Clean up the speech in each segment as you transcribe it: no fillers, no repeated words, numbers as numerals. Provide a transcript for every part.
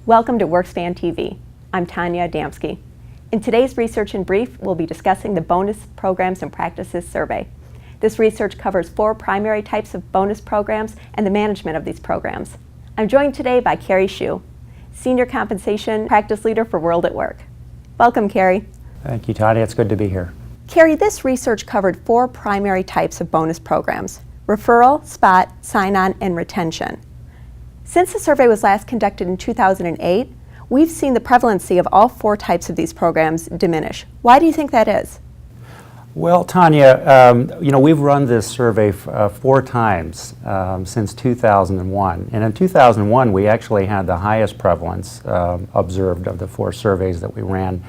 Welcome to WorkSpan TV. I'm Tanya Adamski. In today's Research in Brief, we'll be discussing the Bonus Programs and Practices Survey. This research covers 4 primary types of bonus programs and the management of these programs. I'm joined today by Carrie Hsu, Senior Compensation Practice Leader for World at Work. Welcome, Carrie. Thank you, Tanya. It's good to be here. Carrie, this research covered 4 primary types of bonus programs: referral, spot, sign-on, and retention. Since the survey was last conducted in 2008, we've seen the prevalency of all 4 types of these programs diminish. Why do you think that is? Well, Tanya, we've run this survey 4 times since 2001. And in 2001, we actually had the highest prevalence observed of the 4 surveys that we ran.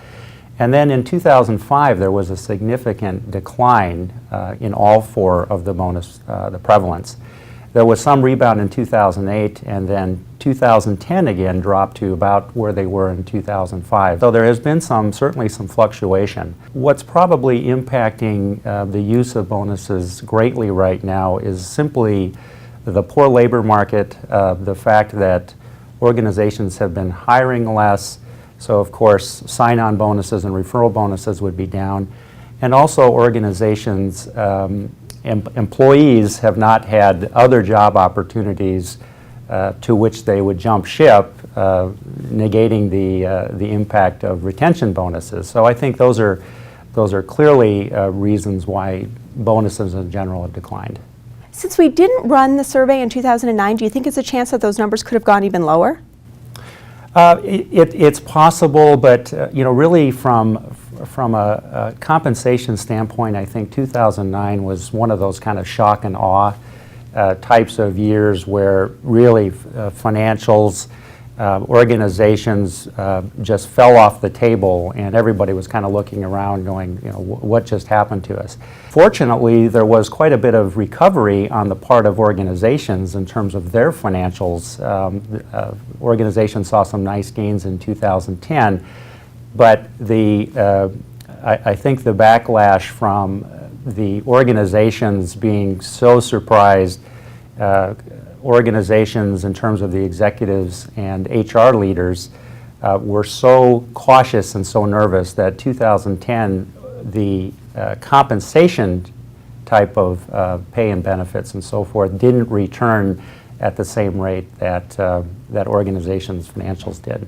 And then in 2005, there was a significant decline in all 4 of the bonus, the prevalence. There was some rebound in 2008, and then 2010 again dropped to about where they were in 2005. So there has been certainly some fluctuation. What's probably impacting the use of bonuses greatly right now is simply the poor labor market, the fact that organizations have been hiring less. So of course, sign-on bonuses and referral bonuses would be down. And also organizations, employees have not had other job opportunities to which they would jump ship, negating the impact of retention bonuses. So I think those are clearly reasons why bonuses in general have declined. Since we didn't run the survey in 2009, do you think it's a chance that those numbers could have gone even lower? It's possible, but really from a compensation standpoint, I think 2009 was one of those kind of shock and awe types of years where really financials, organizations just fell off the table, and everybody was kind of looking around going, what just happened to us? Fortunately, there was quite a bit of recovery on the part of organizations in terms of their financials. Organizations saw some nice gains in 2010, but I think the backlash from the organizations being so surprised, organizations in terms of the executives and HR leaders were so cautious and so nervous that 2010, the compensation type of pay and benefits and so forth didn't return at the same rate that organizations' financials did.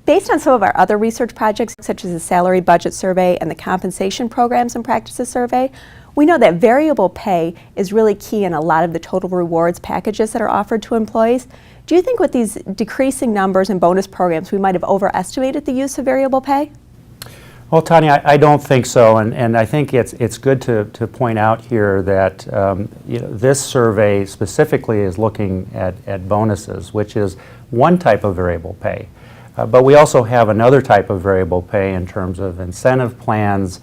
Based on some of our other research projects, such as the Salary Budget Survey and the Compensation Programs and Practices Survey, we know that variable pay is really key in a lot of the total rewards packages that are offered to employees. Do you think with these decreasing numbers in bonus programs, we might have overestimated the use of variable pay? Well, Tanya, I don't think so, and I think it's good to point out here that this survey specifically is looking at bonuses, which is one type of variable pay. But we also have another type of variable pay in terms of incentive plans,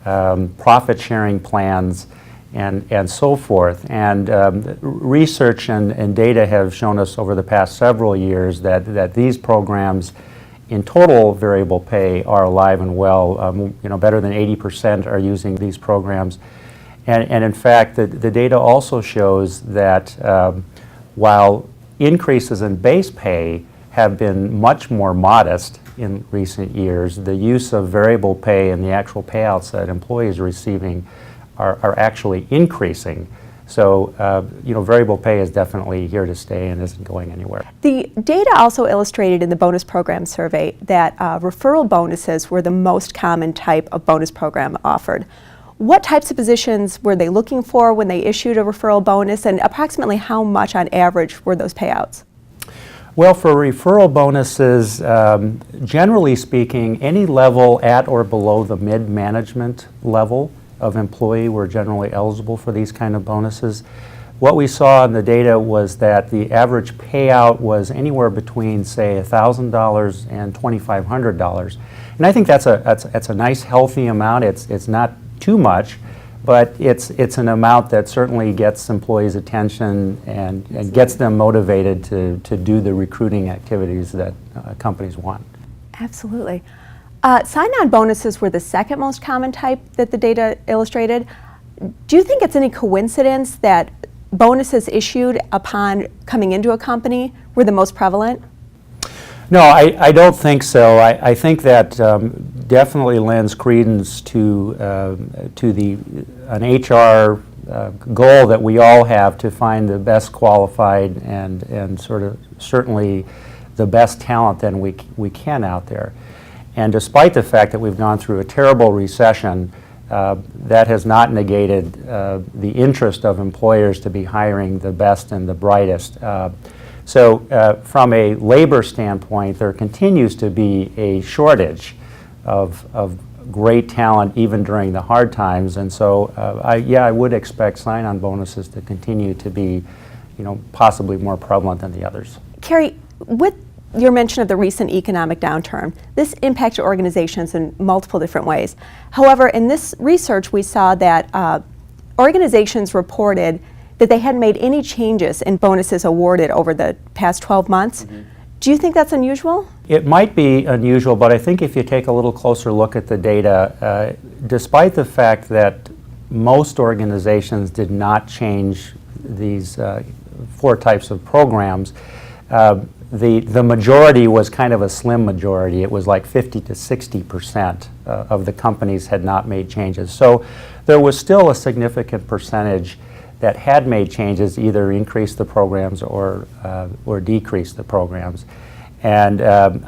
profit sharing plans, and so forth. And research and data have shown us over the past several years that these programs in total variable pay are alive and well. Better than 80% are using these programs. And in fact, the data also shows that while increases in base pay have been much more modest in recent years, the use of variable pay and the actual payouts that employees are receiving are actually increasing. So, variable pay is definitely here to stay and isn't going anywhere. The data also illustrated in the bonus program survey that referral bonuses were the most common type of bonus program offered. What types of positions were they looking for when they issued a referral bonus, and approximately how much on average were those payouts? Well, for referral bonuses, generally speaking, any level at or below the mid-management level of employee were generally eligible for these kind of bonuses. What we saw in the data was that the average payout was anywhere between, say, $1,000 and $2,500. And I think that's a nice, healthy amount. It's not too much, but it's an amount that certainly gets employees' attention and gets them motivated to do the recruiting activities that companies want. Absolutely. Sign-on bonuses were the second most common type that the data illustrated. Do you think it's any coincidence that bonuses issued upon coming into a company were the most prevalent? No, I don't think so. I think that definitely lends credence to an HR goal that we all have to find the best qualified and sort of certainly the best talent that we can out there. And despite the fact that we've gone through a terrible recession, that has not negated the interest of employers to be hiring the best and the brightest. So from a labor standpoint, there continues to be a shortage of great talent even during the hard times. And so I would expect sign-on bonuses to continue to be, possibly more prevalent than the others. Carrie, with your mention of the recent economic downturn, this impacted organizations in multiple different ways. However, in this research, we saw that organizations reported that they hadn't made any changes in bonuses awarded over the past 12 months. Mm-hmm. Do you think that's unusual? It might be unusual, but I think if you take a little closer look at the data, despite the fact that most organizations did not change these 4 types of programs, the majority was kind of a slim majority. It was like 50 to 60% of the companies had not made changes. So there was still a significant percentage that had made changes, either increased the programs or decreased the programs. And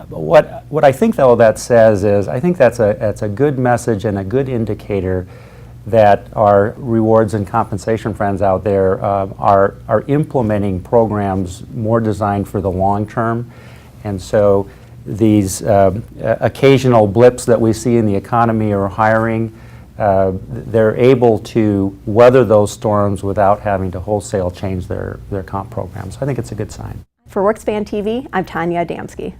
what I think, though, that says is, I think that's a good message and a good indicator that our rewards and compensation friends out there are implementing programs more designed for the long term. And so these occasional blips that we see in the economy or hiring, they're able to weather those storms without having to wholesale change their comp programs. I think it's a good sign. For WorkSpan TV, I'm Tanya Adamski.